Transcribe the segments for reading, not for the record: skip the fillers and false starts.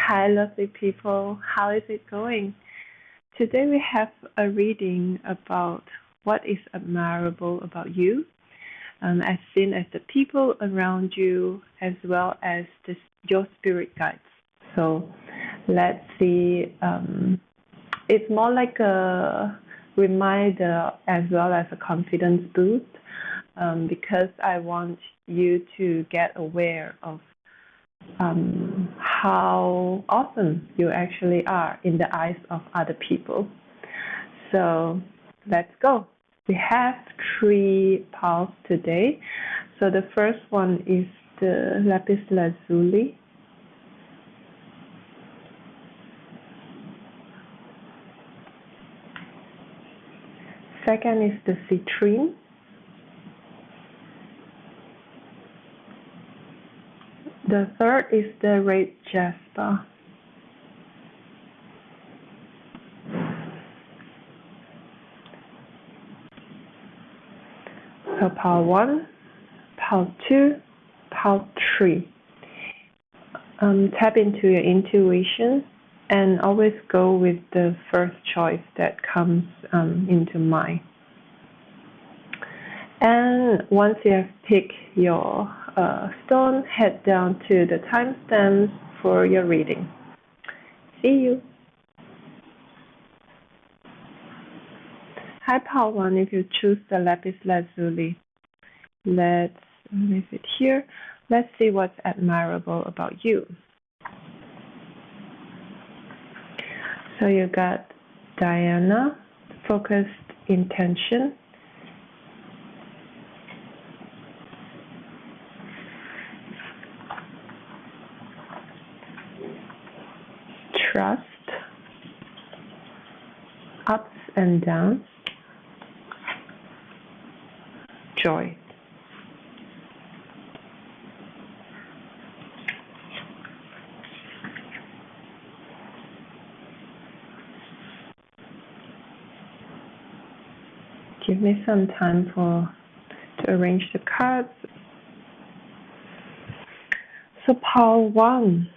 Hi, lovely people. How is it going? Today we have a reading about what is admirable about you, as seen as the people around you, as well as your spirit guides. So let's see. It's more like a reminder as well as a confidence boost, because I want you to get aware of how awesome you actually are in the eyes of other people. So let's go. We have 3 piles today. So the first one is the lapis lazuli. Second is the citrine. The third is the red jasper. So pile 1, pile 2, pile 3. Tap into your intuition and always go with the first choice that comes into mind. And once you have picked your stone, head down to the timestamps for your reading. See you. Hi, pile 1, if you choose the lapis lazuli. Let's leave it here. Let's see what's admirable about you. So you got Diana, focused intention. Trust, ups and downs, joy. Give me some time to arrange the cards. So pile 1.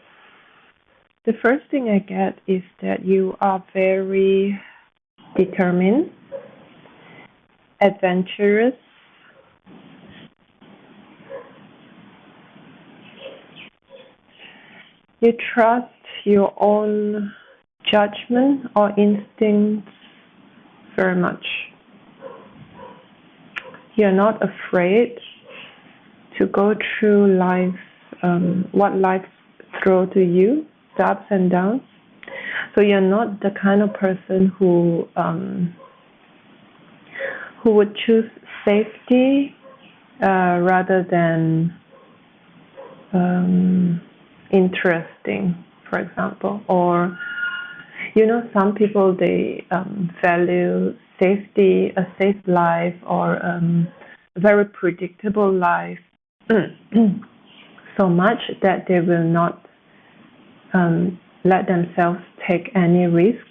The first thing I get is that you are very determined, adventurous, you trust your own judgment or instincts very much. You're not afraid to go through life, what life throws to you, the ups and downs. So you're not the kind of person who would choose safety rather than interesting, for example. Or some people, they value safety, a safe life, or a very predictable life so much that they will not let themselves take any risk,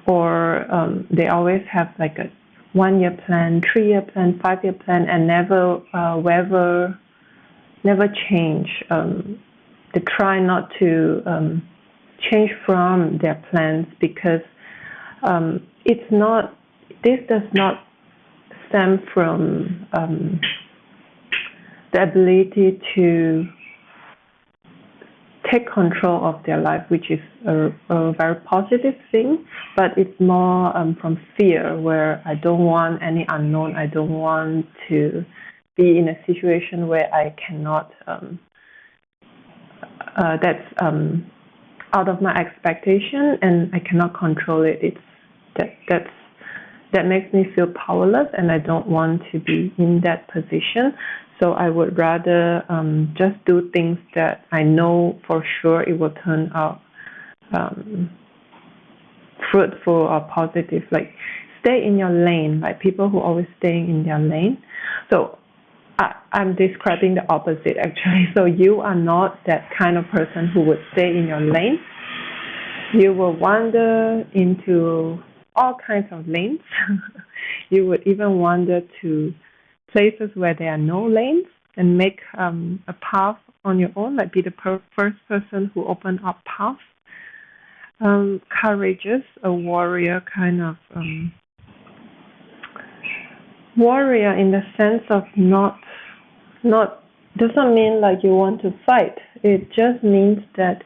or they always have like a 1-year plan, 3-year plan, 5-year plan, and never change. They try not to change from their plans because this does not stem from the ability to take control of their life, which is a very positive thing, but it's more from fear, where I don't want any unknown. I don't want to be in a situation where I cannot, that's out of my expectation and I cannot control it. That makes me feel powerless, and I don't want to be in that position. So I would rather just do things that I know for sure it will turn out fruitful or positive. Like stay in your lane, like people who always stay in their lane. So I'm describing the opposite actually. So you are not that kind of person who would stay in your lane. You will wander into all kinds of lanes. You would even wander to places where there are no lanes and make a path on your own, like be the first person who open up path. Courageous, a warrior kind of warrior in the sense of not doesn't mean like you want to fight. It just means that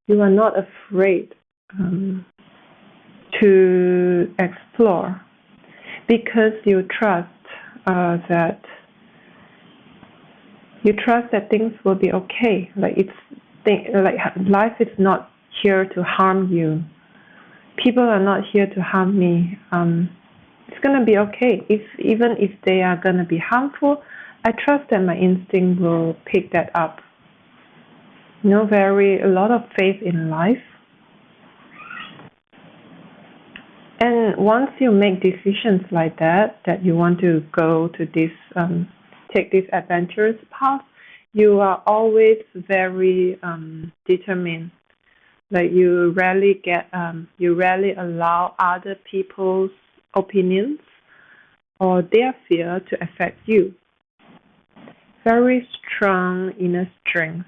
you are not afraid to explore because you trust that things will be okay. Like life is not here to harm you. People are not here to harm me. It's gonna be okay. Even if they are gonna be harmful, I trust that my instinct will pick that up. A lot of faith in life. And once you make decisions like that you want to go to this, take this adventurous path, you are always very determined. Like you rarely allow other people's opinions or their fear to affect you. Very strong inner strength.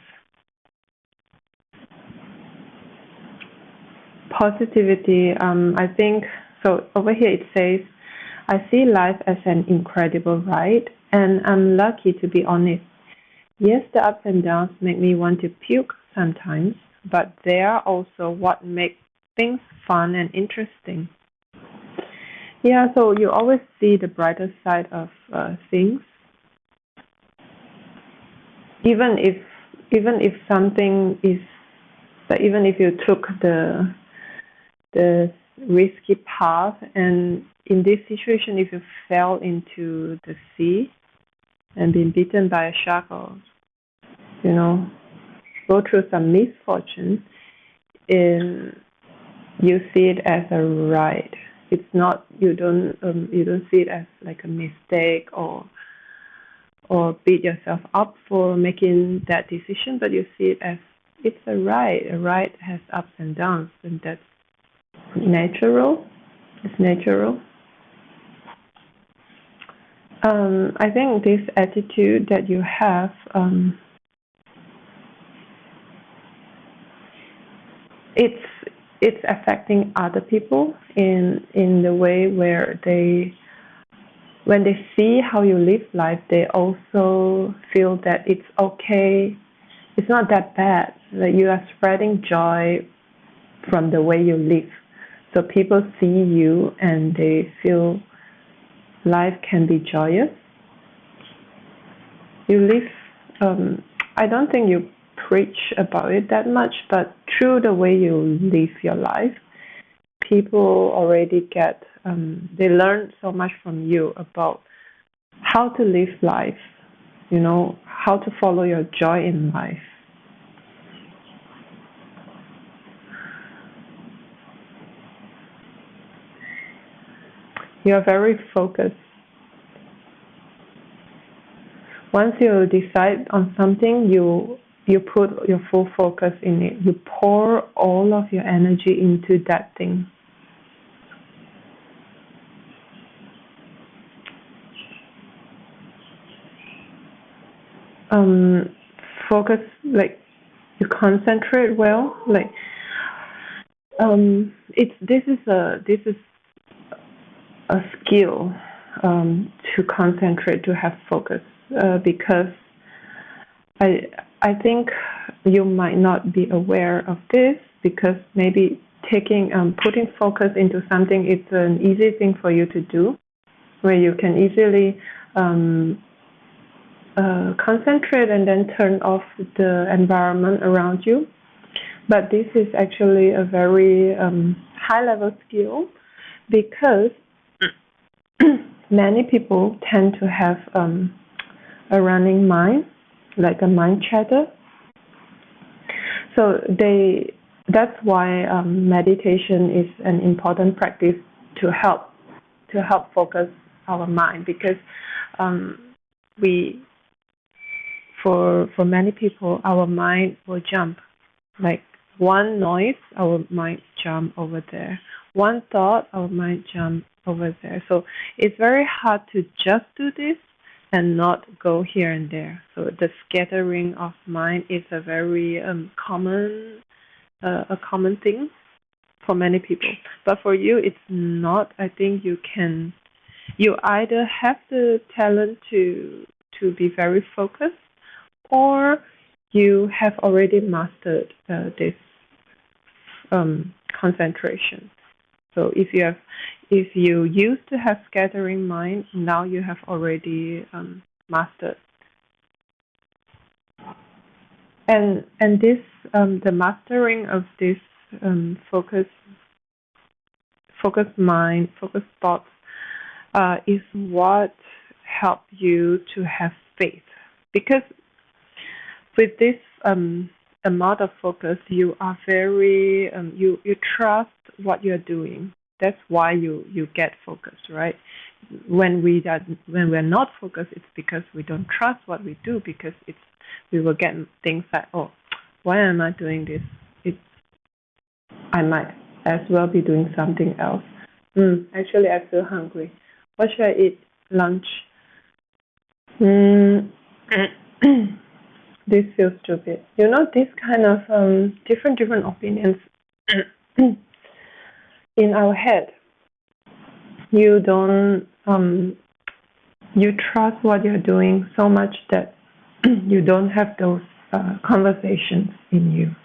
Positivity, I think, so over here it says, I see life as an incredible ride, and I'm lucky to be on it. Yes, the ups and downs make me want to puke sometimes, but they are also what make things fun and interesting. Yeah, so you always see the brighter side of things, even if something is, like, even if you took the risky path, and in this situation, if you fell into the sea and been bitten by a shark, or go through some misfortune, you see it as a ride. It's not, you don't see it as like a mistake or beat yourself up for making that decision, but you see it as it's a ride. A ride has ups and downs, and that's natural. It's natural. I think this attitude that you have, it's affecting other people in the way where when they see how you live life, they also feel that it's okay. It's not that bad. That you are spreading joy from the way you live. So people see you and they feel life can be joyous. You live, I don't think you preach about it that much, but through the way you live your life, people already they learn so much from you about how to live life, how to follow your joy in life. You are very focused. Once you decide on something, you put your full focus in it. You pour all of your energy into that thing. Focus, like you concentrate well. Like this is a skill to concentrate, to have focus, because I think you might not be aware of this, because maybe putting focus into something is an easy thing for you to do, where you can easily concentrate and then turn off the environment around you. But this is actually a very high level skill, because many people tend to have a running mind, like a mind chatter. So that's why meditation is an important practice to help focus our mind, because for many people, our mind will jump. Like one noise, our mind jump over there. One thought, our mind jump over there. So it's very hard to just do this, and not go here and there. So the scattering of mind is a very common thing for many people. But for you, it's not. I think you either have the talent to be very focused, or you have already mastered this concentration. So if you used to have scattering mind, now you have already mastered. And this the mastering of this focus mind, focused thoughts is what help you to have faith. Because with this amount of focus, you are very you trust what you're doing. That's why you get focused, right? When we're not focused, it's because we don't trust what we do. Because we will get things like, oh, why am I doing this? I might as well be doing something else. Actually, I feel hungry. What should I eat? Lunch. This feels stupid. This kind of different opinions in our head. You don't you trust what you're doing so much that you don't have those conversations in you.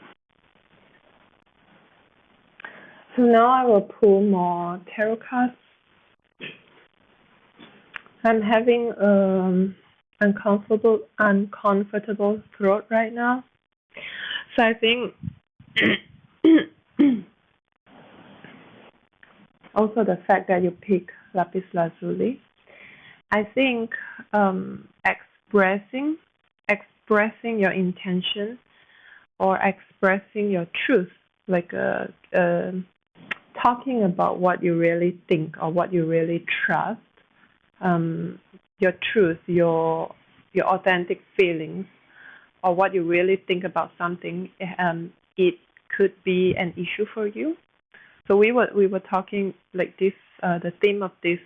So now I will pull more tarot cards. I'm having uncomfortable throat right now. So I think also the fact that you pick lapis lazuli. I think expressing your intention or expressing your truth, like talking about what you really think or what you really trust, your truth, your authentic feelings, or what you really think about something, it could be an issue for you. So we were talking like this. The theme of this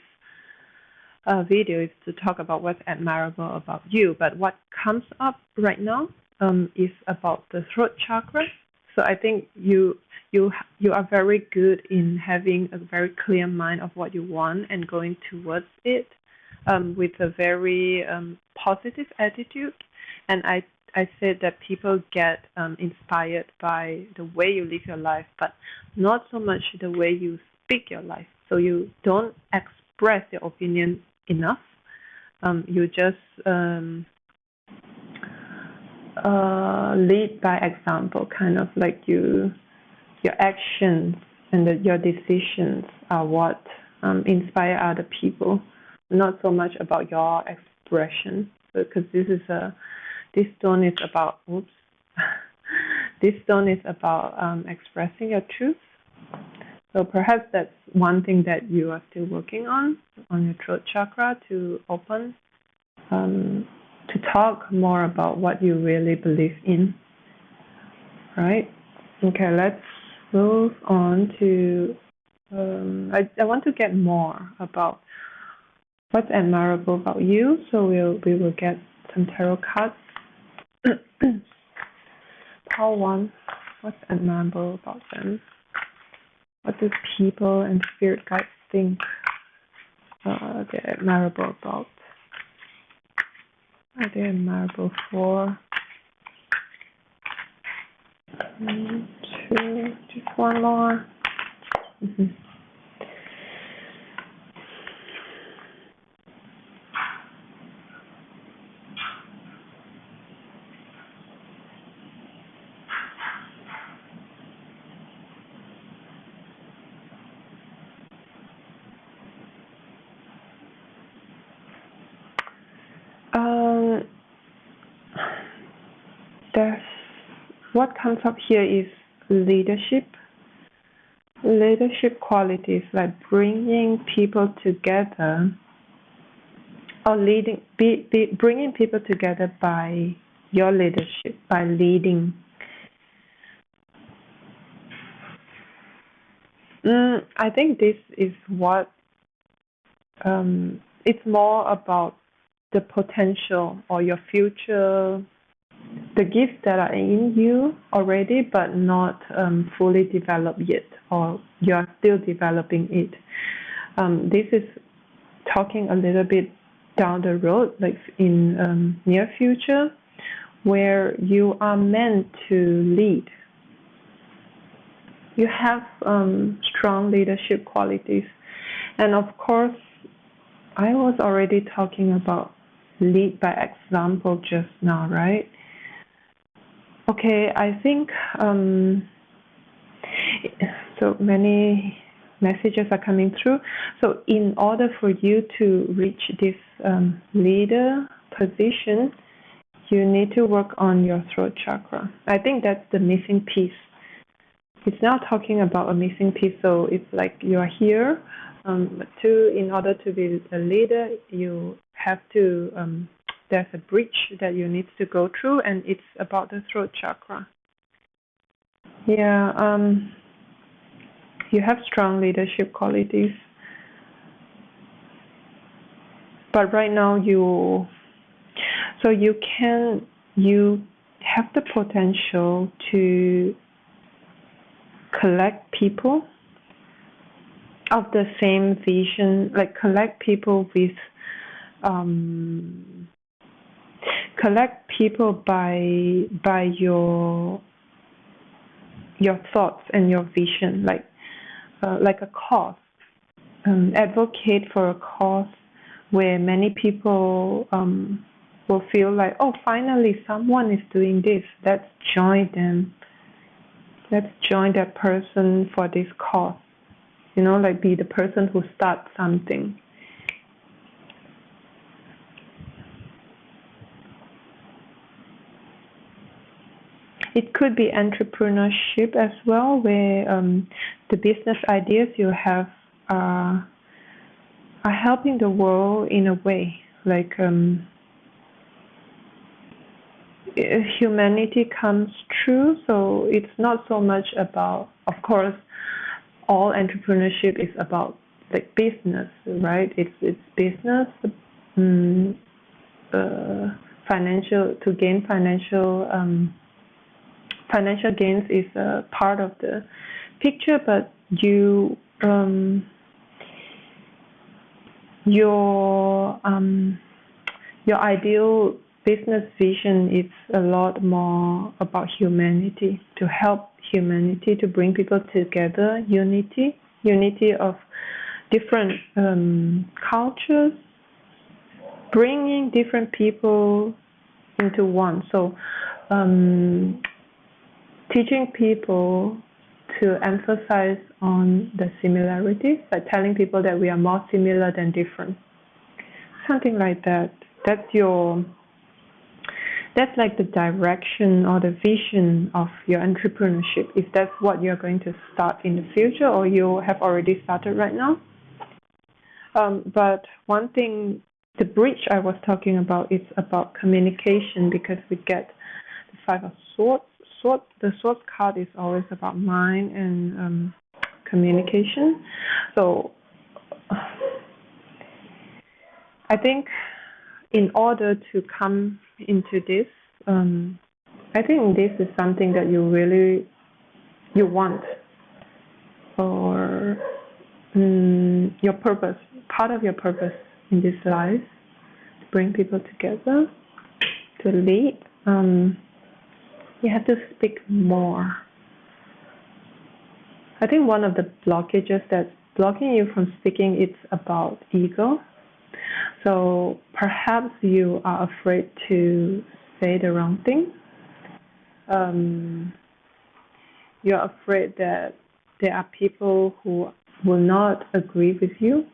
video is to talk about what's admirable about you. But what comes up right now is about the throat chakra. So I think you are very good in having a very clear mind of what you want and going towards it with a very positive attitude. And I said that people get inspired by the way you live your life, but not so much the way you speak your life. So you don't express your opinion enough. You just lead by example, kind of like your actions and your decisions are what inspire other people, not so much about your expression. Because this stone is about this stone is about expressing your truth. So perhaps that's one thing that you are still working on your throat chakra, to open, to talk more about what you really believe in. Right? Okay, let's move on to, I want to get more about what's admirable about you. So we will get some tarot cards. Pile 1, what's admirable about them? What do people and spirit guides think they're admirable about? What are they admirable for? 1, 2, just one more. What comes up here is leadership qualities, like bringing people together, or bringing people together by your leadership, by leading. I think this is what it's more about the potential or your future, the gifts that are in you already, but not fully developed yet, or you are still developing it. This is talking a little bit down the road, like in near future, where you are meant to lead. You have strong leadership qualities. And of course, I was already talking about lead by example just now, right? Okay, I think so many messages are coming through. So in order for you to reach this leader position, you need to work on your throat chakra. I think that's the missing piece. It's now talking about a missing piece, so it's like you're here. In order to be a leader, you have to, there's a bridge that you need to go through, and it's about the throat chakra. Yeah, you have strong leadership qualities. But right now you have the potential to collect people of the same vision, like collect people by your thoughts and your vision, like a cause, advocate for a cause where many people will feel like, oh, finally someone is doing this, let's join them. Let's join that person for this cause. You know, like be the person who starts something. It could be entrepreneurship as well, where the business ideas you have are helping the world in a way, like humanity comes true. So it's not so much about, of course, all entrepreneurship is about like business, right? It's business, financial, to gain financial gains is a part of the picture, but your ideal business vision is a lot more about humanity, to help humanity, to bring people together, unity of different cultures, bringing different people into one. So teaching people to emphasize on the similarities, like telling people that we are more similar than different. Something like that. That's like the direction or the vision of your entrepreneurship, if that's what you're going to start in the future or you have already started right now. But one thing, the bridge I was talking about, is about communication, because we get the Five of Swords. The Swords card is always about mind and communication. So I think in order to come into this, I think this is something that you want, or your purpose, part of your purpose in this life, to bring people together, to lead. You have to speak more. I think one of the blockages that's blocking you from speaking is about ego. So perhaps you are afraid to say the wrong thing. You're afraid that there are people who will not agree with you.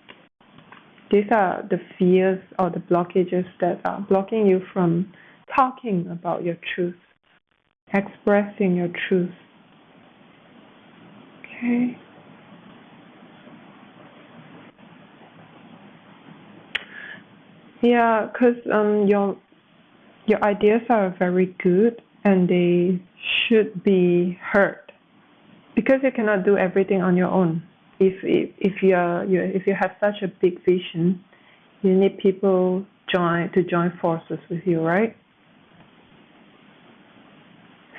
These are the fears or the blockages that are blocking you from talking about your truth, expressing your truth. Okay. Yeah, because your ideas are very good and they should be heard, because you cannot do everything on your own. If you have such a big vision, you need people join forces with you, right?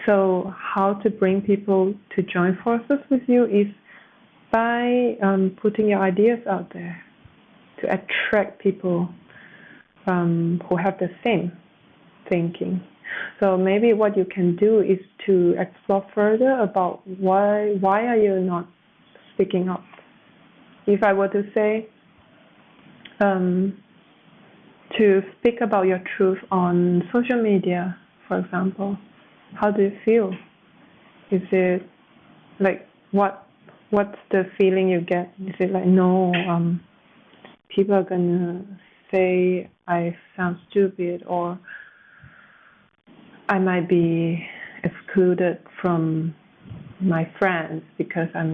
So how to bring people to join forces with you is by putting your ideas out there to attract people who have the same thinking. So maybe what you can do is to explore further about why are you not speaking up. If I were to say to speak about your truth on social media, for example, how do you feel? Is it like what's the feeling you get? Is it like, no, people are gonna say I sound stupid, or I might be excluded from my friends because they're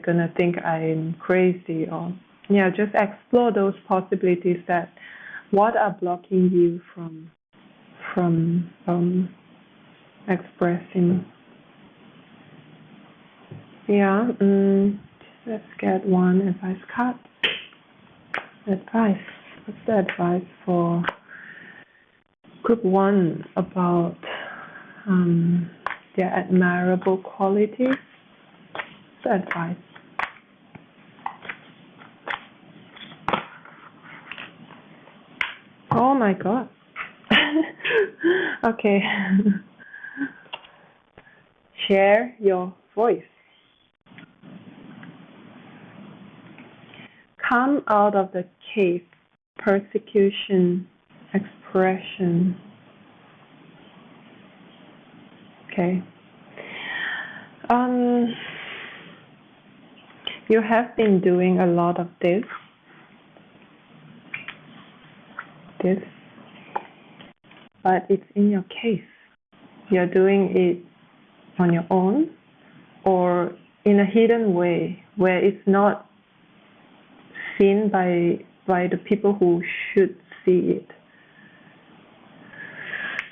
gonna think I'm crazy, or just explore those possibilities that what are blocking you from expressing. Let's get one advice card. Advice. What's the advice for group 1 about their admirable qualities? What's the advice? Oh my god. Okay. Share your voice. Come out of the cave. Persecution. Expression. Okay. You have been doing a lot of this, but it's in your case. You're doing it on your own or in a hidden way where it's not seen by the people who should see it.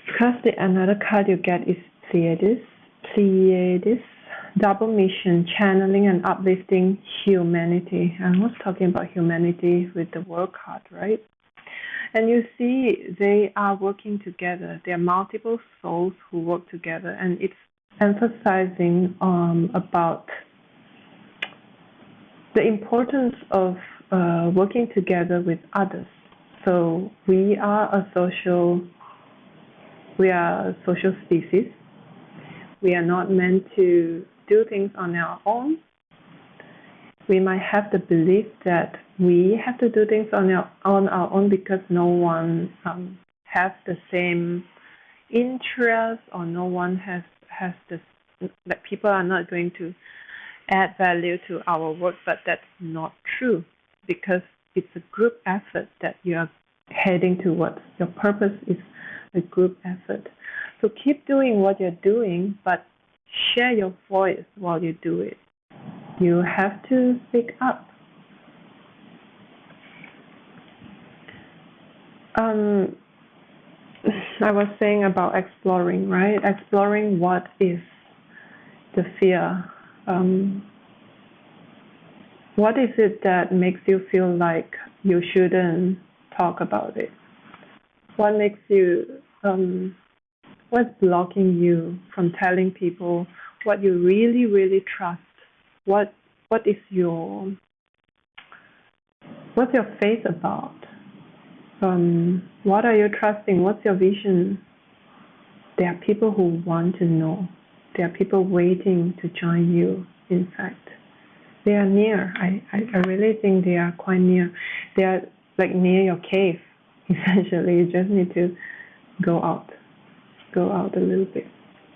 Because the another card you get is Pleiades, double mission, channeling and uplifting humanity. I was talking about humanity with the World card, right? And you see they are working together. There are multiple souls who work together, and it's emphasizing about the importance of working together with others. So we are a social species. We are not meant to do things on our own. We might have the belief that we have to do things on our own because no one has the same interest, or no one has this, that people are not going to add value to our work. But that's not true, because it's a group effort that you are heading towards. Your purpose is a group effort. So keep doing what you're doing, but share your voice while you do it. You have to speak up. I was saying about exploring, right? Exploring what is the fear. What is it that makes you feel like you shouldn't talk about it? What makes you, what's blocking you from telling people what you really, really trust? What's your faith about? What are you trusting? What's your vision? There are people who want to know. There are people waiting to join you. In fact, they are near. I really think they are quite near. They are like near your cave. Essentially, you just need to go out a little bit.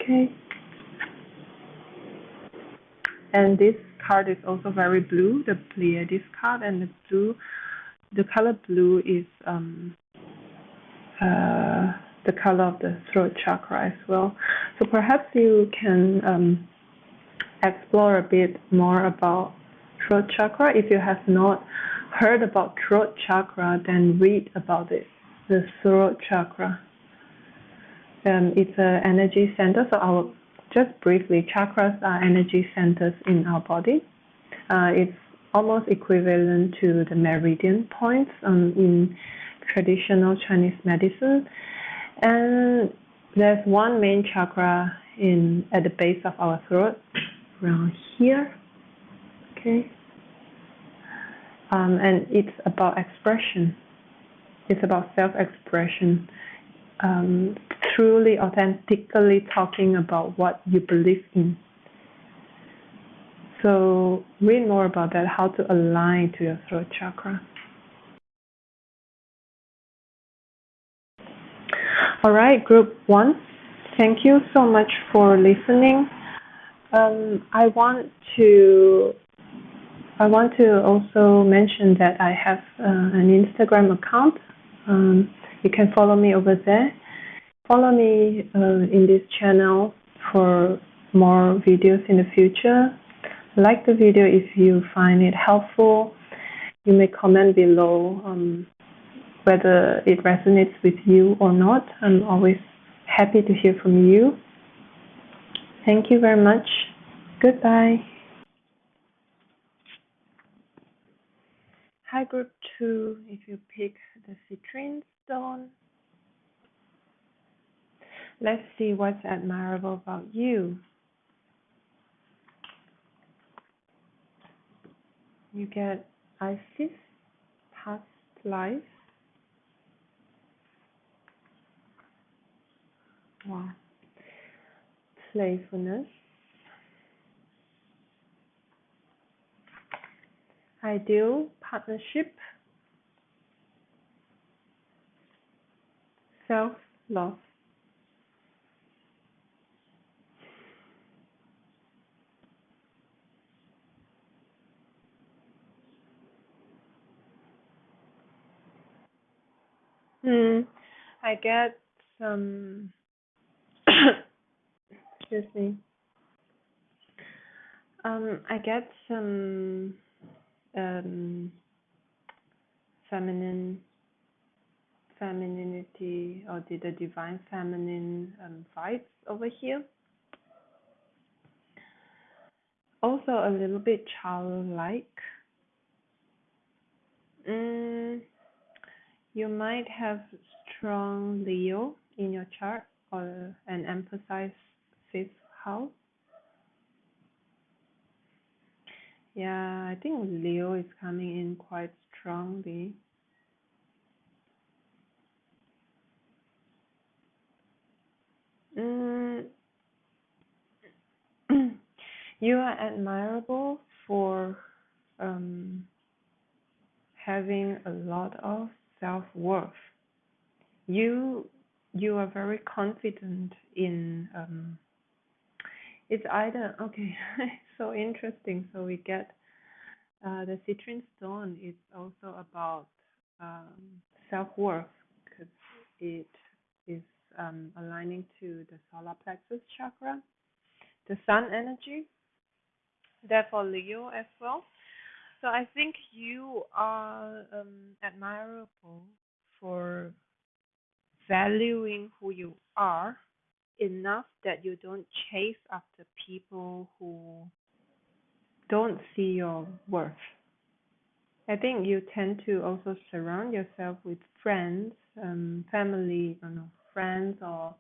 Okay. And this card is also very blue, the Pleiades card, and the color blue is the color of the throat chakra as well. So perhaps you can explore a bit more about throat chakra. If you have not heard about throat chakra, then read about it. The throat chakra. It's an energy center. So just briefly, chakras are energy centers in our body. It's almost equivalent to the meridian points in traditional Chinese medicine. And there's one main chakra at the base of our throat, around here. Okay. And it's about expression. It's about self-expression. Truly, authentically talking about what you believe in. So read more about that, how to align to your throat chakra. All right, group 1, thank you so much for listening. I want to also mention that I have an Instagram account. You can follow me over there. Follow me in this channel for more videos in the future. Like the video if you find it helpful. You may comment below whether it resonates with you or not. I'm always happy to hear from you. Thank you very much. Goodbye. Hi, group 2. If you pick the citrine stone, let's see what's admirable about you. You get Isis, past life. Wow. Playfulness. Ideal partnership. Self-love. I get some excuse me. I get some femininity or the divine feminine vibes over here. Also a little bit childlike. You might have strong Leo in your chart and emphasize 5th house. Yeah, I think Leo is coming in quite strongly. You are admirable for having a lot of self-worth. You are very confident in it's either okay. So interesting. So we get the citrine stone is also about self-worth because it is aligning to the solar plexus chakra, the sun energy, therefore Leo as well. So I think you are admirable for valuing who you are enough that you don't chase after people who don't see your worth. I think you tend to also surround yourself with friends, family, friends or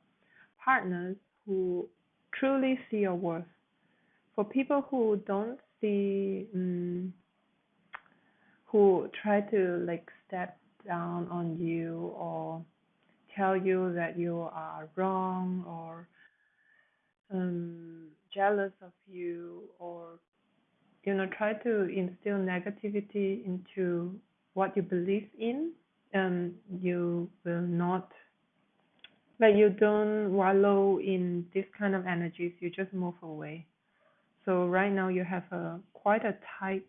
partners who truly see your worth. For people who don't see, who try to like step down on you or tell you that you are wrong or jealous of you or try to instill negativity into what you believe in, you will not, like, you don't wallow in this kind of energies, you just move away. So right now you have quite a tight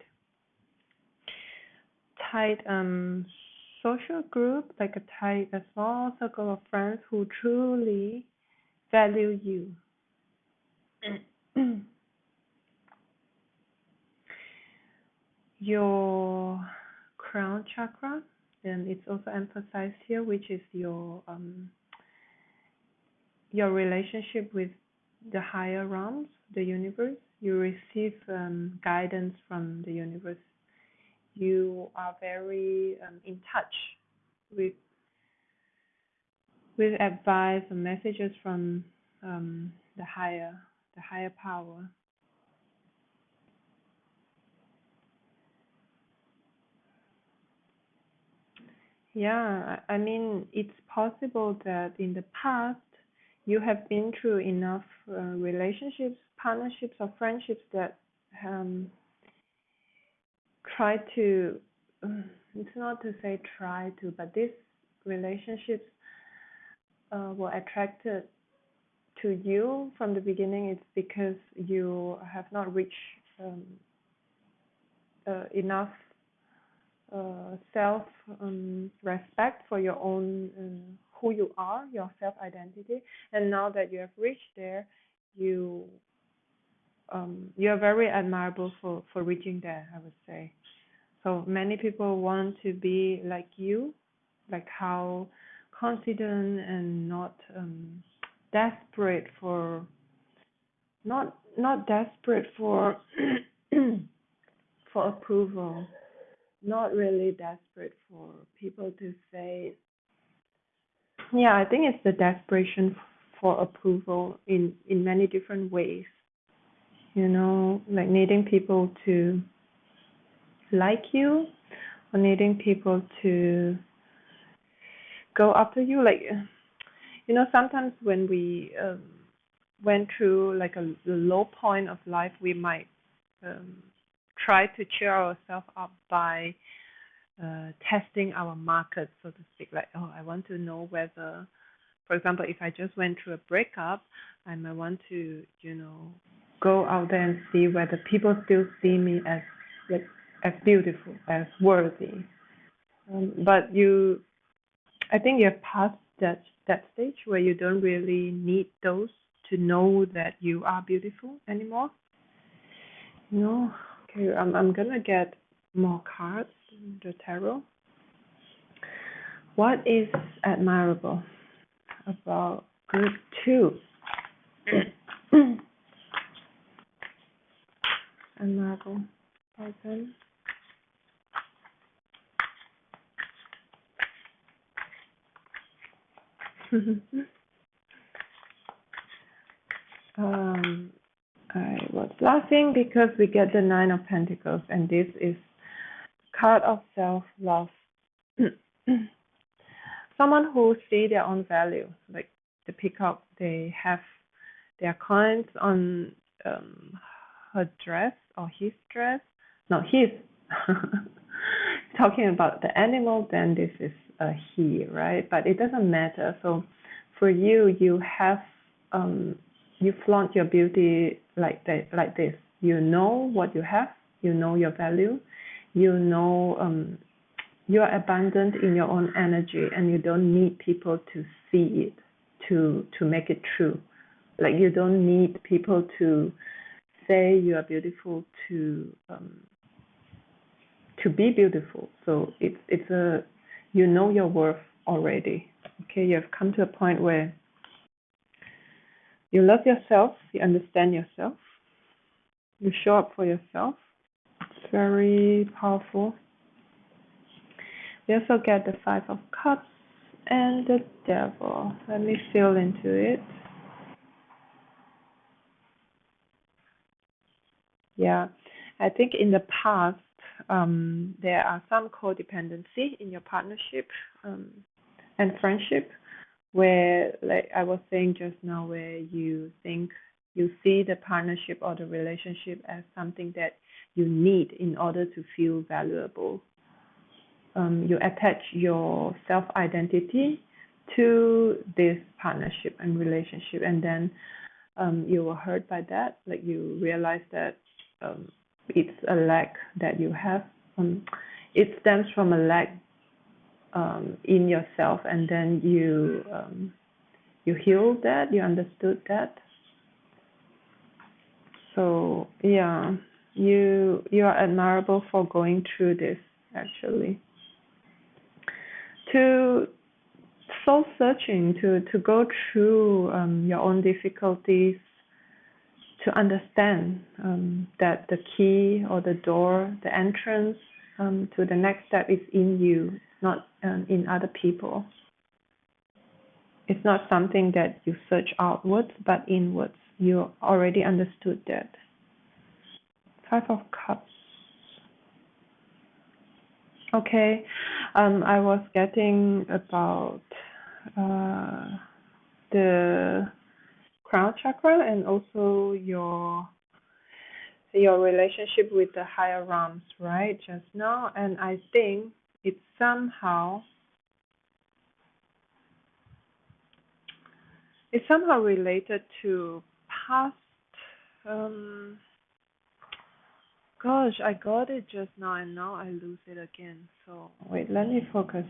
social group, like a small circle of friends who truly value you. Your crown chakra, and it's also emphasized here, which is your relationship with the higher realms, the universe. You receive guidance from the universe you are very in touch with advice and messages from the higher power. Yeah, I mean, it's possible that in the past you have been through enough relationships, partnerships, or friendships that um, try to, it's not to say try to, but these relationships were attracted to you from the beginning. It's because you have not reached enough self respect for your own who you are, your self identity, and now that you have reached there, you you are very admirable for reaching there, I would say. So many people want to be like you, like how confident and not desperate for not desperate for for approval, not really desperate for people to say. Yeah, I think it's the desperation for approval in many different ways. You know, like needing people to like you, or needing people to go after you. Like, you know, sometimes when we went through like a low point of life, we might um, try to cheer ourselves up by testing our market, so to speak. Like, oh, I want to know whether, for example, if I just went through a breakup, I might want to, you know, go out there and see whether people still see me as like as beautiful, as worthy. But I think you have passed that stage where you don't really need those to know that you are beautiful anymore. You know, okay, I'm gonna get more cards in the tarot. What is admirable about group 2? Admirable person. I was laughing because we get the Nine of Pentacles, and this is card of self-love. Someone who see their own value, like the peacock, they have their coins on her dress or his dress. No, his. Talking about the animal, then this is a he, right? But it doesn't matter. So for you, you have you flaunt your beauty like that, like this. You know what you have. You know your value. You know you are abundant in your own energy, and you don't need people to see it to make it true. Like you don't need people to say you are beautiful to be beautiful. So it's a, you know your worth already. Okay, you have come to a point where you love yourself, you understand yourself, you show up for yourself. It's very powerful. We also get the Five of Cups and the Devil. Let me feel into it. Yeah, I think in the past, there are some codependency in your partnership and friendship, where, like I was saying just now, where you think you see the partnership or the relationship as something that you need in order to feel valuable. You attach your self-identity to this partnership and relationship, and then you were hurt by that. Like you realize that it's a lack that you have. It stems from a lack in yourself, and then you healed that, you understood that. So yeah, you are admirable for going through this, actually. To soul searching, to go through your own difficulties, to understand that the key or the door, the entrance to the next step is in you, not in other people. It's not something that you search outwards, but inwards. You already understood that. Five of Cups. Okay, I was getting about the crown chakra and also your relationship with the higher realms, right? Just now, and I think it's somehow related to past. Gosh, I got it just now and now I lose it again. So wait, let me focus.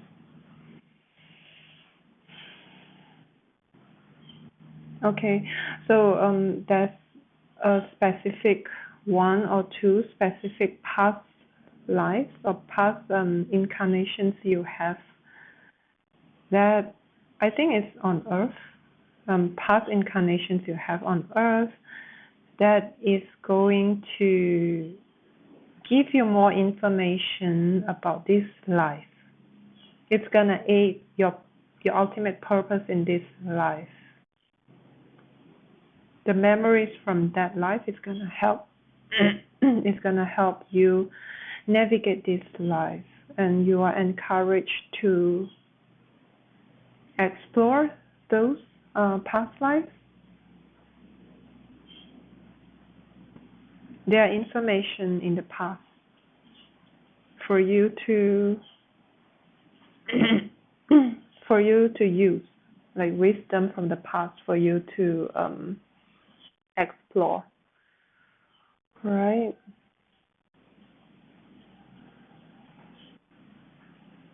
Okay, so there's a specific one or two specific past lives or past incarnations you have that I think is on Earth, past incarnations you have on Earth that is going to give you more information about this life. It's gonna aid your ultimate purpose in this life. The memories from that life is gonna help. It's gonna help you navigate this life, and you are encouraged to explore those past lives. There are information in the past for you to use, like wisdom from the past for you to explore, right?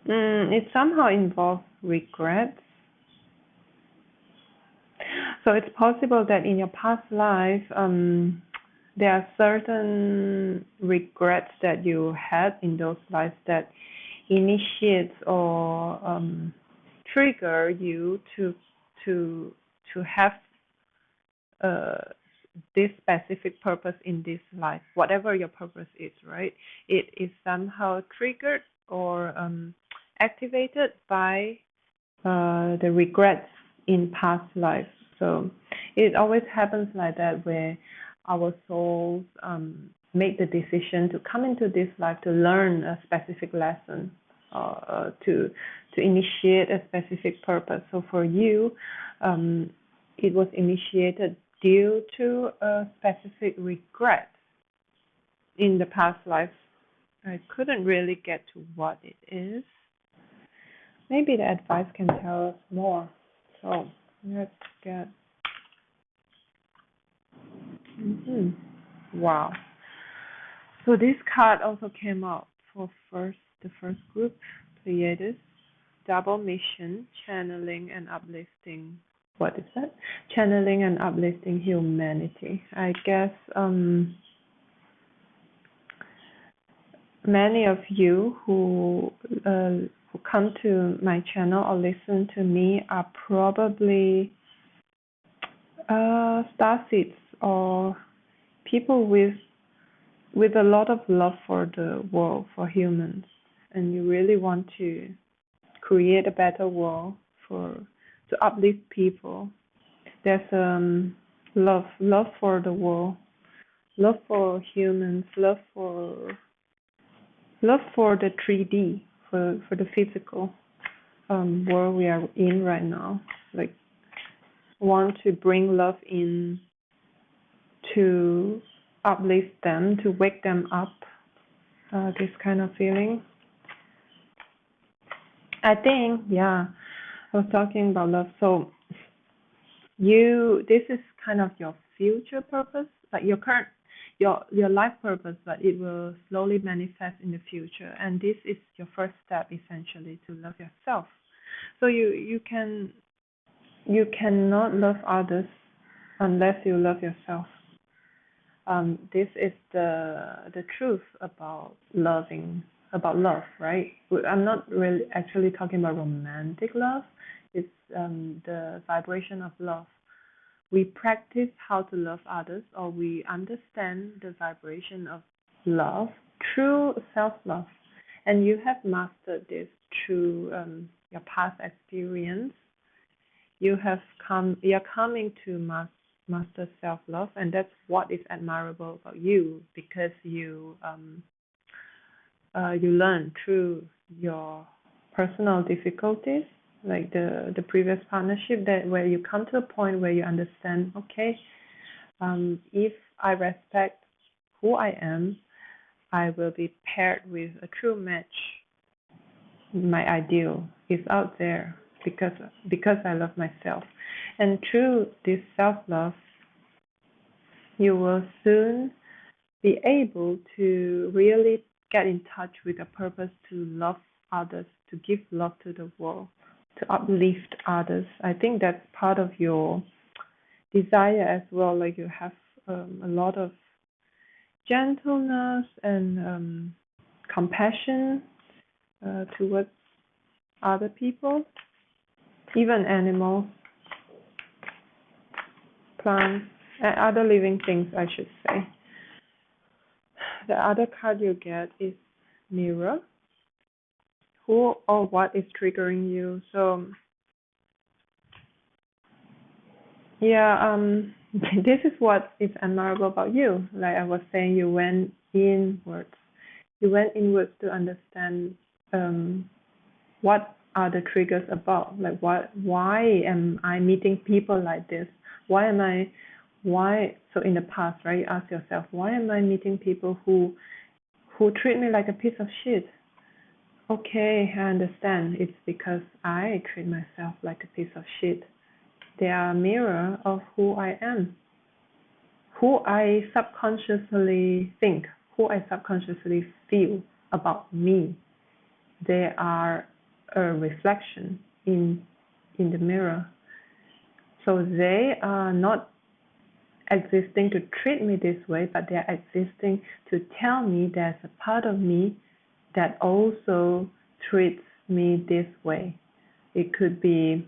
It somehow involves regrets. So it's possible that in your past life, there are certain regrets that you had in those lives that initiates or trigger you to have this specific purpose in this life, whatever your purpose is, right? It is somehow triggered or activated by the regrets in past lives. So it always happens like that, where our souls make the decision to come into this life to learn a specific lesson, to initiate a specific purpose. So for you, it was initiated due to a specific regret in the past life. I couldn't really get to what it is. Maybe the advice can tell us more. So let's get. Wow. So this card also came out for the first group, Pleiades, double mission, channeling and uplifting. What is that? Channeling and uplifting humanity. I guess many of you who come to my channel or listen to me are probably starseeds or people with a lot of love for the world, for humans, and you really want to create a better world to uplift people. There's love for the world, love for humans, love for the 3D, for the physical world we are in right now. Like, want to bring love in to uplift them, to wake them up, this kind of feeling. I think, yeah, I was talking about love. So this is kind of your future purpose, like your current, your life purpose, but it will slowly manifest in the future. And this is your first step, essentially, to love yourself. So you cannot love others unless you love yourself. This is the truth about love, right? I'm not really actually talking about romantic love. It's the vibration of love. We practice how to love others, or we understand the vibration of love through self-love. and you have mastered this through your past experience. You're coming to master self-love, and that's what is admirable about you, because you learn through your personal difficulties, like the previous partnership, that where you come to a point where you understand, okay, if I respect who I am, I will be paired with a true match. My ideal is out there because I love myself. And through this self-love, you will soon be able to really get in touch with a purpose to love others, to give love to the world, to uplift others. I think that's part of your desire as well. Like you have a lot of gentleness and compassion towards other people, even animals, plants, and other living things, I should say. The other card you get is Mirror. Who or what is triggering you? So, yeah, this is what is admirable about you. Like I was saying, you went inwards. You went inwards to understand what are the triggers about. Like why am I meeting people like this? So in the past, right, you ask yourself, why am I meeting people who treat me like a piece of shit? Okay, I understand. It's because I treat myself like a piece of shit. They are a mirror of who I am, who I subconsciously think, who I subconsciously feel about me. They are a reflection in the mirror. So they are not existing to treat me this way, but they are existing to tell me there's a part of me that also treats me this way. It could be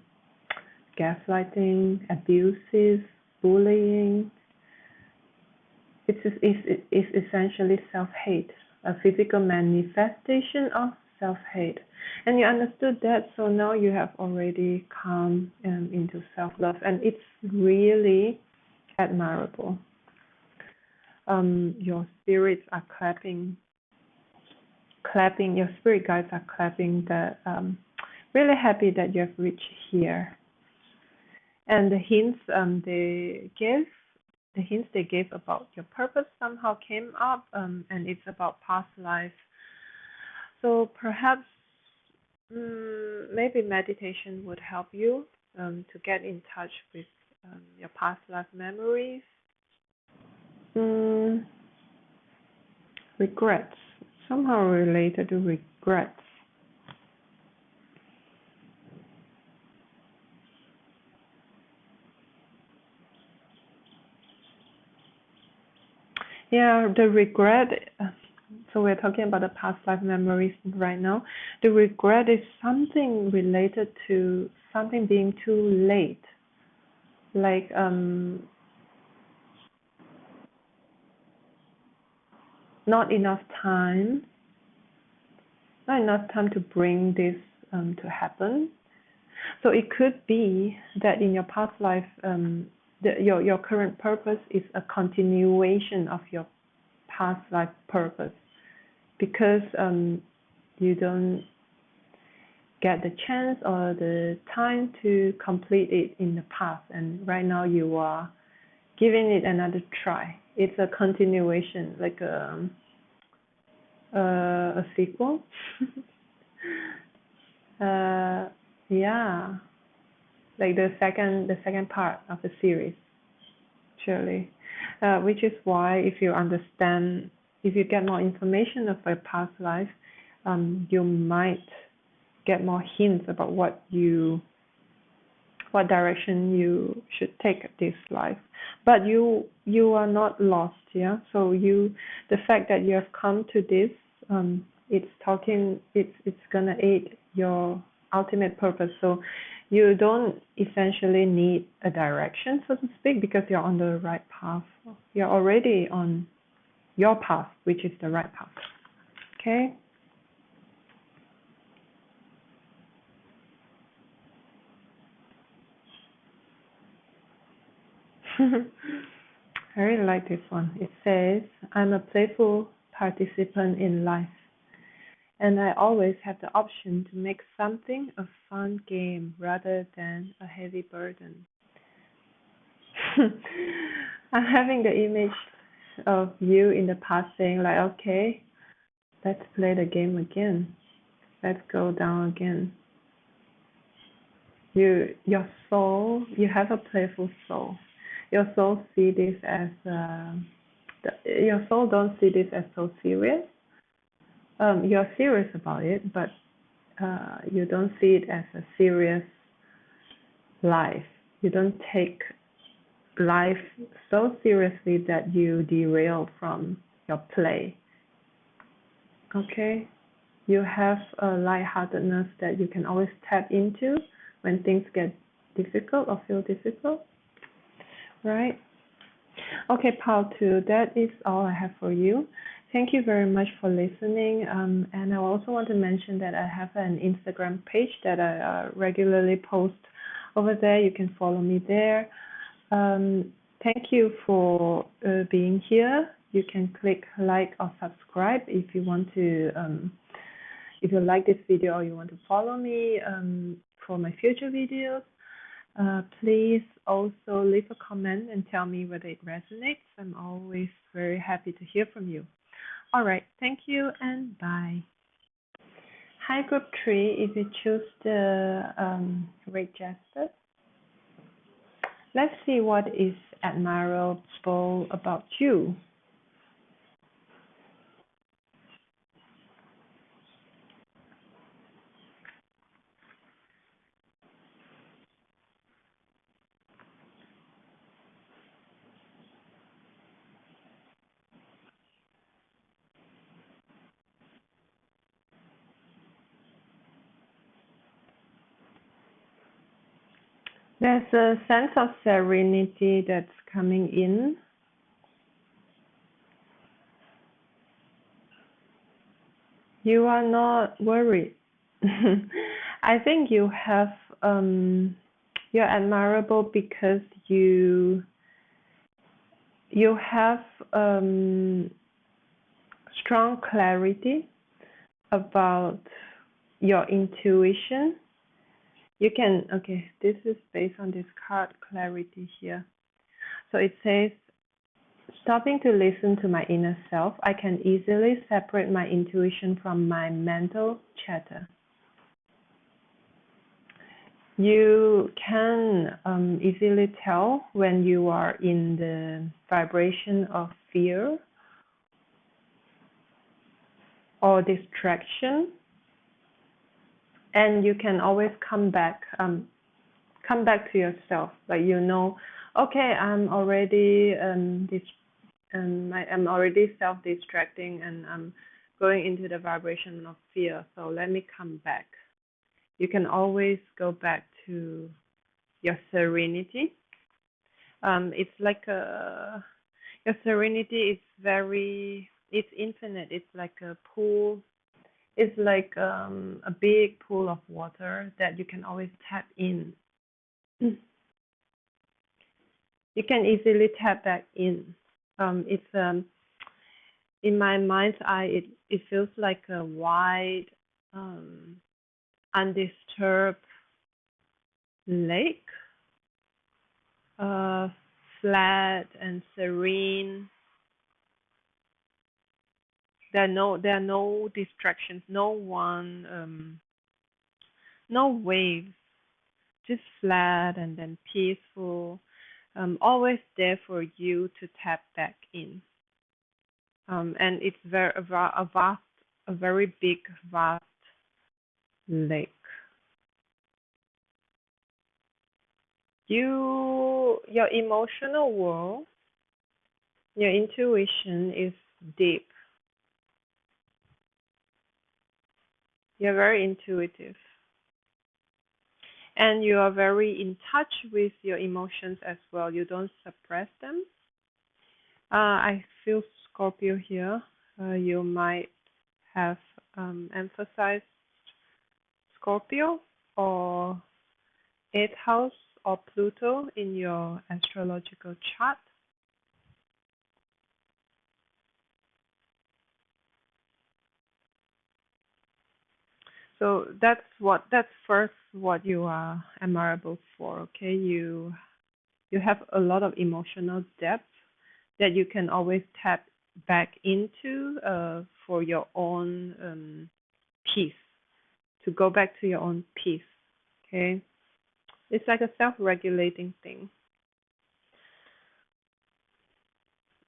gaslighting, abuses, bullying. It's essentially self-hate, a physical manifestation of self-hate. And you understood that, so now you have already come into self-love, and it's really admirable. Your spirits are clapping. Your spirit guides are clapping. That really happy that you have reached here. And the hints they gave about your purpose somehow came up, and it's about past life. So perhaps maybe meditation would help you to get in touch with your past life memories. Regrets, somehow related to regrets. Yeah, the regret. So we're talking about the past life memories right now. The regret is something related to something being too late. Like not enough time to bring this to happen. So it could be that in your past life, your current purpose is a continuation of your past life purpose, because you don't get the chance or the time to complete it in the past, and right now you are giving it another try. It's a continuation, like a sequel. Yeah, like the second part of the series, surely. Which is why if you get more information of your past life, you might get more hints about what direction you should take this life. But you are not lost, yeah. So the fact that you have come to this, it's gonna aid your ultimate purpose. So you don't essentially need a direction, so to speak, because you're on the right path. You're already on your path, which is the right path. Okay. I really like this one. It says, I'm a playful participant in life, and I always have the option to make something a fun game rather than a heavy burden. I'm having the image of you in the past saying like, okay, let's play the game again. Let's go down again. Your soul, you have a playful soul. Your soul see this as your soul don't see this as so serious. You're serious about it, but you don't see it as a serious life. You don't take life so seriously that you derail from your play. Okay? You have a lightheartedness that you can always tap into when things get difficult or feel difficult, right? Okay, part two, that is all I have for you. Thank you very much for listening. And I also want to mention that I have an Instagram page that I regularly post over there. You can follow me there. Thank you for being here. You can click like or subscribe if you want to, if you like this video or you want to follow me for my future videos. Please also leave a comment and tell me whether it resonates. I'm always very happy to hear from you. All right, thank you and bye. Hi, group 3. If you choose the red jasper, let's see what is admirable about you. There's a sense of serenity that's coming in. You are not worried. I think you have you're admirable because you have strong clarity about your intuition. You can, okay, this is based on this card clarity here. So it says, stopping to listen to my inner self, I can easily separate my intuition from my mental chatter. You can easily tell when you are in the vibration of fear or distraction, and you can always come back to yourself. Like, you know, okay, I'm already I'm already self-distracting and I'm going into the vibration of fear. So let me come back. You can always go back to your serenity. It's like your serenity is it's infinite. It's like a pool. It's like a big pool of water that you can always tap in. You can easily tap back in. It's in my mind's eye, it feels like a wide, undisturbed lake, flat and serene. There are no distractions, no waves, just flat and then peaceful. Always there for you to tap back in. And it's a very big, vast lake. Your emotional world, your intuition is deep. You're very intuitive. And you are very in touch with your emotions as well. You don't suppress them. I feel Scorpio here. You might have emphasized Scorpio or 8th house or Pluto in your astrological chart. So that's first what you are admirable for. Okay, you have a lot of emotional depth that you can always tap back into for your own peace, to go back to your own peace. Okay, it's like a self-regulating thing.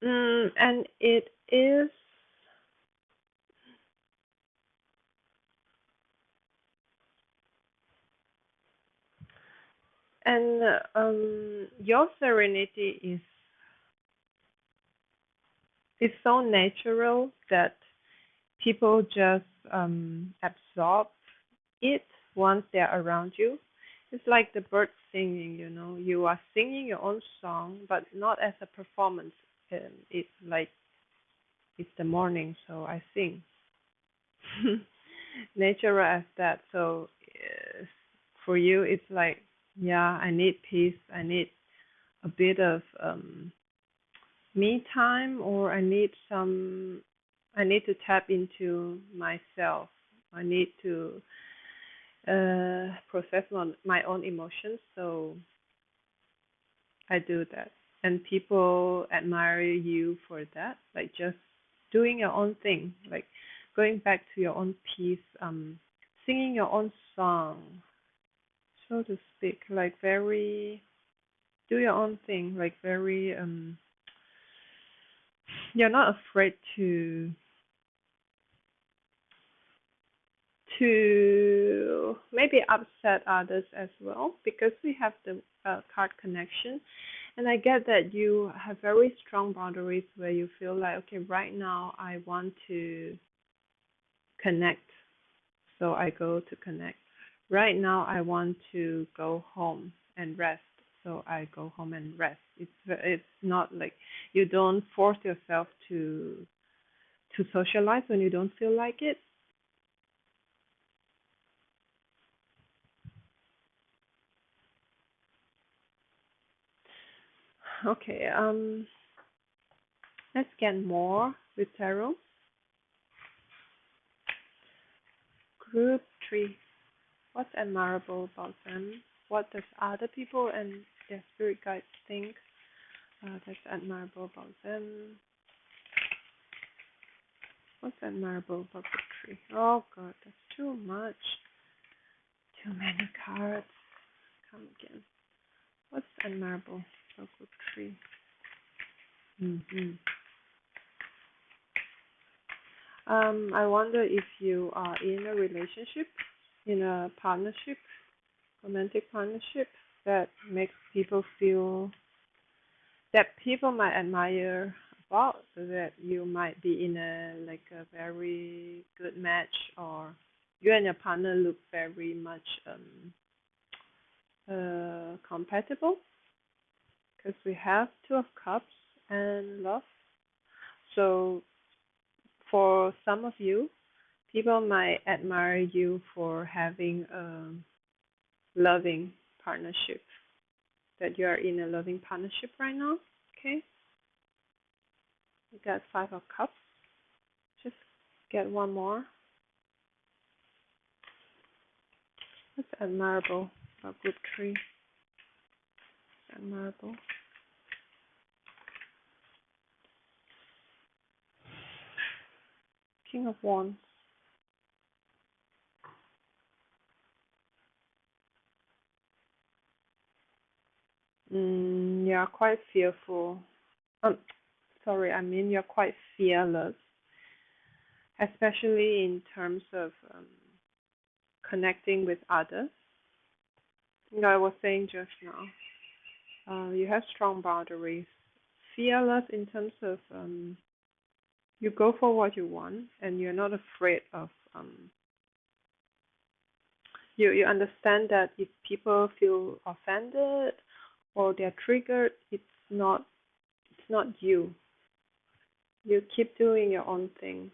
And it is, and your serenity is so natural that people just absorb it once they're around you. It's like the birds singing, you know. You are singing your own song, but not as a performance. It's like it's the morning, so I sing. Natural as that. So for you, it's like, yeah, I need peace. I need a bit of me time, or I need to tap into myself. I need to process my own emotions. So I do that. And people admire you for that, like just doing your own thing, like going back to your own peace, singing your own song, so to speak, like very do your own thing, like very you're not afraid to maybe upset others as well, because we have the card connection. And I get that you have very strong boundaries where you feel like, okay, right now I want to connect, so I go to connect. Right now I want to go home and rest, so I go home and rest. It's not like you don't force yourself to socialize when you don't feel like it. Okay, let's get more with tarot. Group 3. What's admirable about them? What does other people and their spirit guides think that's admirable about them? What's admirable about group 3? Oh god, that's too much. Too many cards. Come again. What's admirable about group 3? Mm-hmm. I wonder if you are in a relationship, in a partnership, romantic partnership, that makes people feel that people might admire about, so that you might be in a like a very good match, or you and your partner look very much compatible, because we have Two of Cups and love. So for some of you, people might admire you for having a loving partnership, that you are in a loving partnership right now. Okay, you got Five of Cups. Just get one more. That's admirable about group 3. Admirable. King of Wands. You're quite fearful. Sorry, I mean you're quite fearless, especially in terms of connecting with others. You know, I was saying just now, you have strong boundaries. Fearless in terms of you go for what you want, and you're not afraid of you understand that if people feel offended or they're triggered, it's not you. You keep doing your own thing.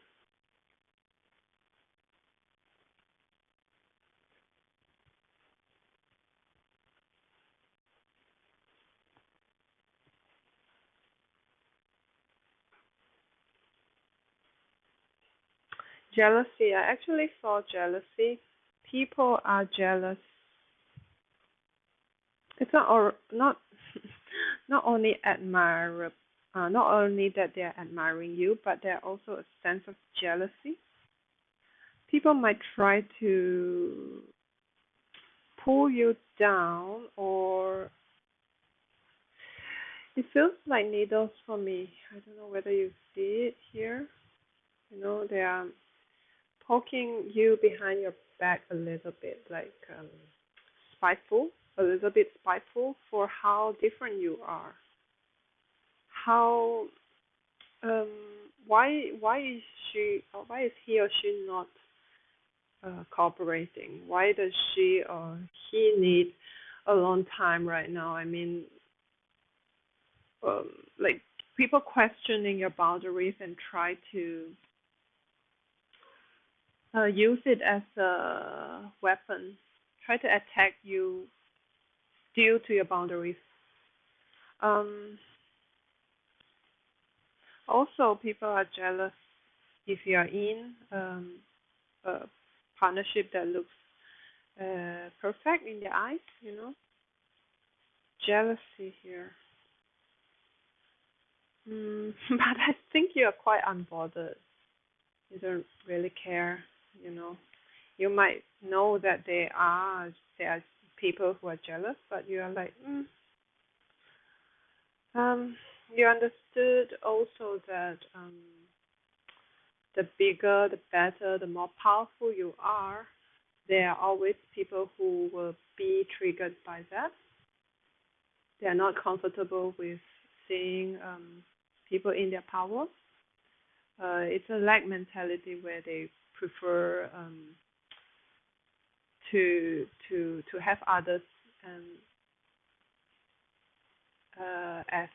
Jealousy. I actually saw jealousy. People are jealous. It's not or not not only not only that they're admiring you, but there's also a sense of jealousy. People might try to pull you down, or it feels like needles for me. I don't know whether you see it here. They are poking you behind your back a little bit, like spiteful, a little bit spiteful for how different you are. How um why is she or why is he or she not cooperating? Why does she or he need a long time right now? I mean, um, like people questioning your boundaries and try to use it as a weapon, try to attack you due to your boundaries. Um, Also, people are jealous if you are in a partnership that looks perfect in their eyes, Jealousy here. But I think you are quite unbothered. You don't really care, you know. You might know that there are people who are jealous, but you are like, you understood also that the bigger, the better, the more powerful you are, there are always people who will be triggered by that. They are not comfortable with seeing people in their power. It's a lack mentality where they prefer to have others um, as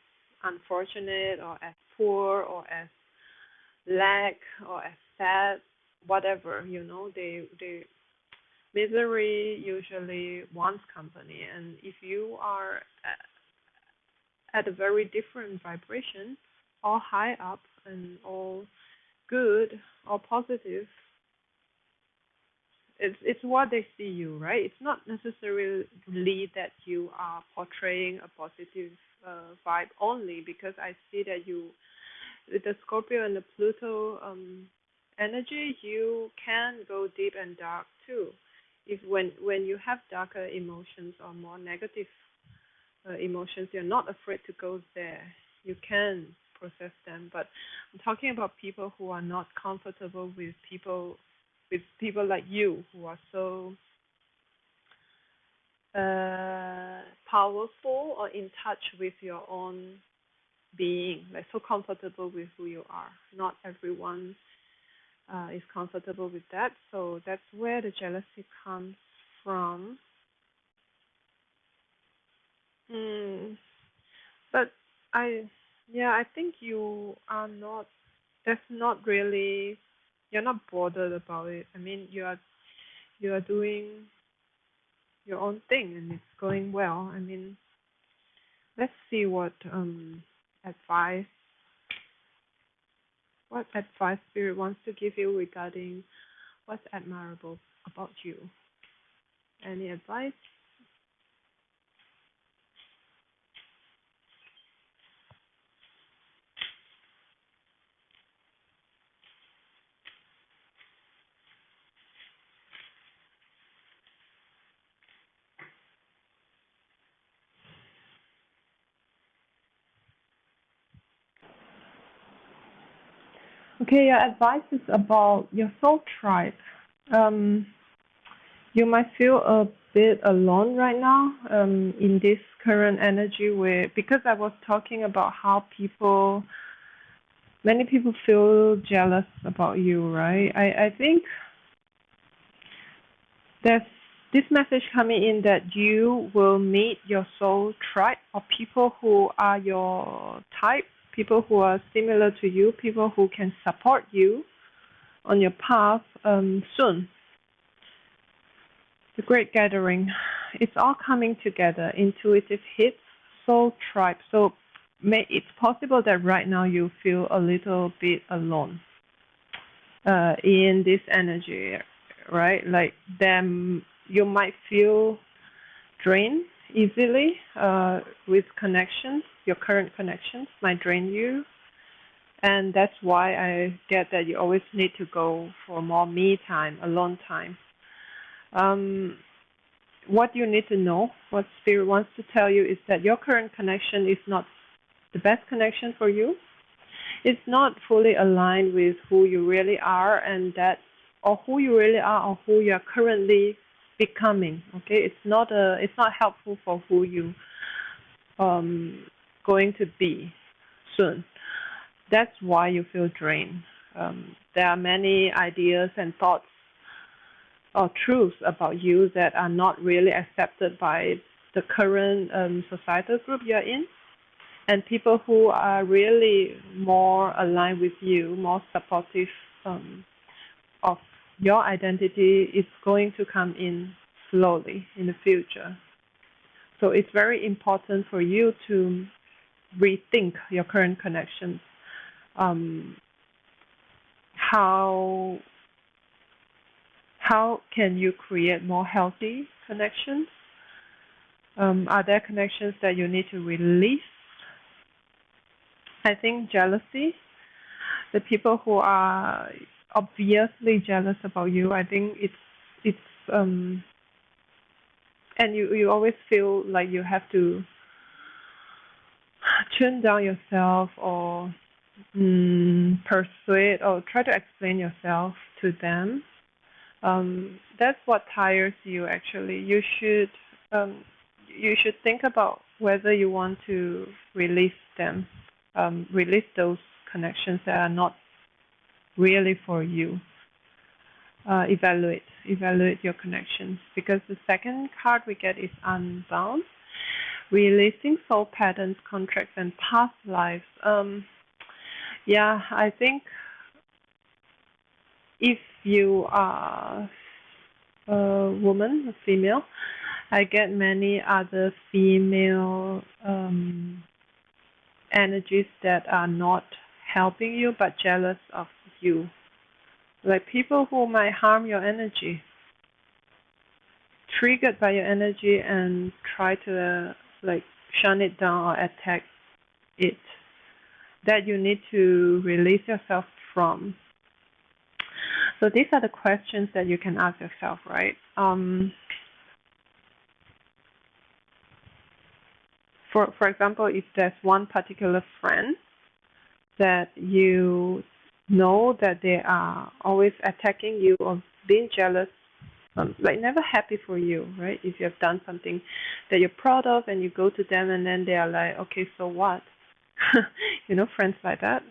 unfortunate or as poor or as lack or as sad, whatever. They misery usually wants company, and if you are at a very different vibration, all high up and all good, all positive, it's what they see you, right? It's not necessarily that you are portraying a positive vibe only, because I see that you, with the Scorpio and the Pluto energy, you can go deep and dark too. If when you have darker emotions or more negative emotions, you're not afraid to go there. You can process them. But I'm talking about people who are not comfortable with people like you, who are so powerful or in touch with your own being, like so comfortable with who you are. Not everyone is comfortable with that, so that's where the jealousy comes from. Mm, but I, yeah, I think you are not. That's not really. You're not bothered about it. I mean, you are doing your own thing and it's going well. I mean, let's see advice what advice Spirit wants to give you regarding what's admirable about you. Any advice? Okay, your advice is about your soul tribe. Um, you might feel a bit alone right now in this current energy, where, because I was talking about how many people feel jealous about you, right? I think there's this message coming in that you will meet your soul tribe of people who are your type, people who are similar to you, people who can support you on your path soon. The great gathering. It's all coming together. Intuitive hits, soul tribe. So it's possible that right now you feel a little bit alone. in this energy, right? Like them, you might feel drained easily with connections. Your current connections might drain you, and that's why I get that you always need to go for more me time, alone time. What you need to know, what Spirit wants to tell you, is that your current connection is not the best connection for you. It's not fully aligned with who you really are, and that, or who you really are, or who you are currently becoming. Okay, it's not helpful for who you going to be soon. That's why you feel drained. There are many ideas and thoughts or truths about you that are not really accepted by the current societal group you're in. And people who are really more aligned with you, more supportive of your identity, is going to come in slowly in the future. So it's very important for you to rethink your current connections. How can you create more healthy connections? Are there connections that you need to release? I think jealousy, the people who are obviously jealous about you, I think it's and you always feel like you have to tune down yourself or persuade or try to explain yourself to them. That's what tires you. Actually, you should think about whether you want to release them, release those connections that are not really for you. Evaluate your connections, because the second card we get is unbound, releasing soul patterns, contracts, and past lives. I think if you are a woman, a female, I get many other female energies that are not helping you but jealous of you. Like people who might harm your energy, triggered by your energy and try to shun it down or attack it, that you need to release yourself from. So these are the questions that you can ask yourself, right? For example, if there's one particular friend that you know that they are always attacking you or being jealous, never happy for you, right? If you have done something that you're proud of and you go to them and then they are like, okay, so what? Friends like that.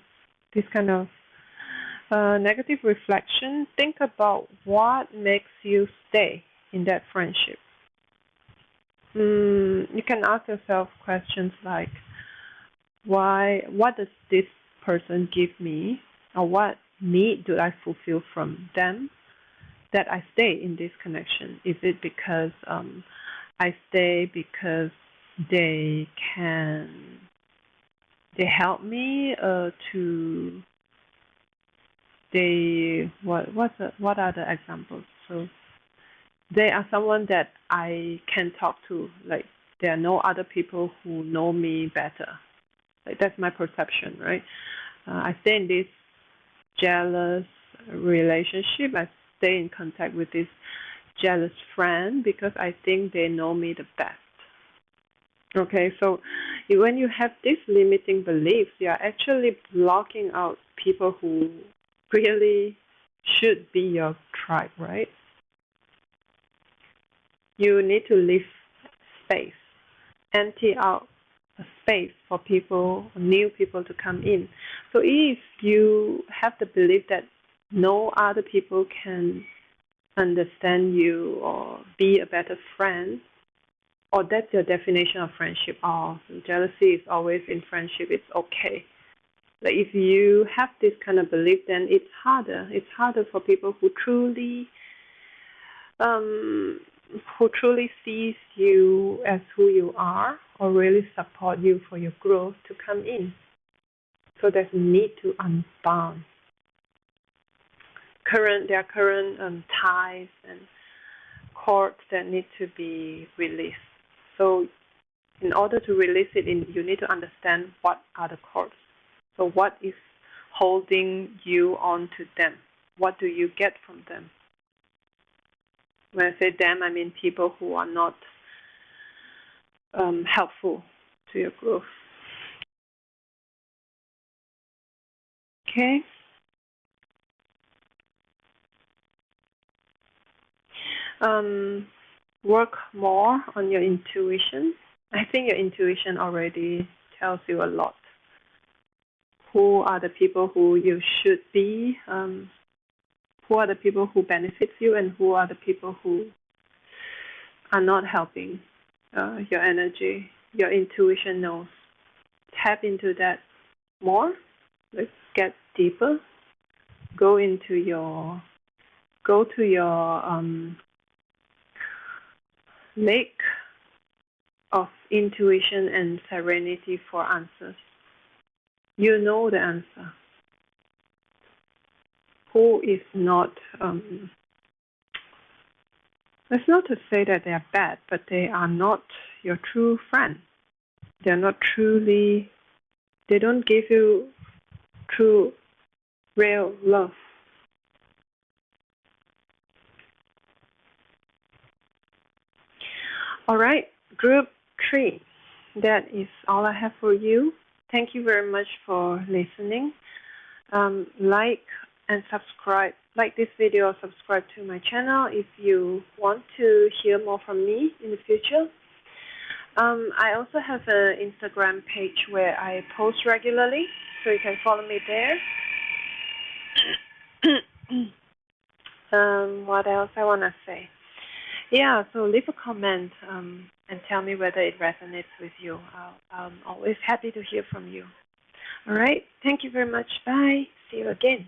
This kind of negative reflection. Think about what makes you stay in that friendship. You can ask yourself questions like, what does this person give me, or what need do I fulfill from them that I stay in this connection? Is it because I stay because they help me what are the examples? So they are someone that I can talk to. Like there are no other people who know me better. Like that's my perception, right? I stay in this jealous relationship. I stay in contact with this jealous friend because I think they know me the best. Okay, so when you have these limiting beliefs, you are actually blocking out people who really should be your tribe, right? You need to leave space, empty out a space for people, new people to come in. So if you have the belief that no other people can understand you or be a better friend, or that's your definition of friendship, or jealousy is always in friendship, it's okay. Like if you have this kind of belief, then it's harder. It's harder for people who truly sees you as who you are, or really support you for your growth, to come in. So there's a need to unbound. there are current ties and cords that need to be released. So in order to release it, you need to understand what are the cords. So what is holding you on to them? What do you get from them? When I say them, I mean people who are not helpful to your growth. Okay. Work more on your intuition. I think your intuition already tells you a lot. Who are the people who you should be? Who are the people who benefit you, and who are the people who are not helping your energy? Your intuition knows. Tap into that more. Let's get deeper. Go to your lake of intuition and serenity for answers. You know the answer. Who is not, that's not to say that they are bad, but they are not your true friend. They're not truly, they don't give you true, real love. All right, group 3. That is all I have for you. Thank you very much for listening. Like and subscribe. Like this video, subscribe to my channel if you want to hear more from me in the future. I also have an Instagram page where I post regularly, so you can follow me there. What else I want to say? Yeah, so leave a comment and tell me whether it resonates with you. I'm always happy to hear from you. All right, thank you very much. Bye. See you again.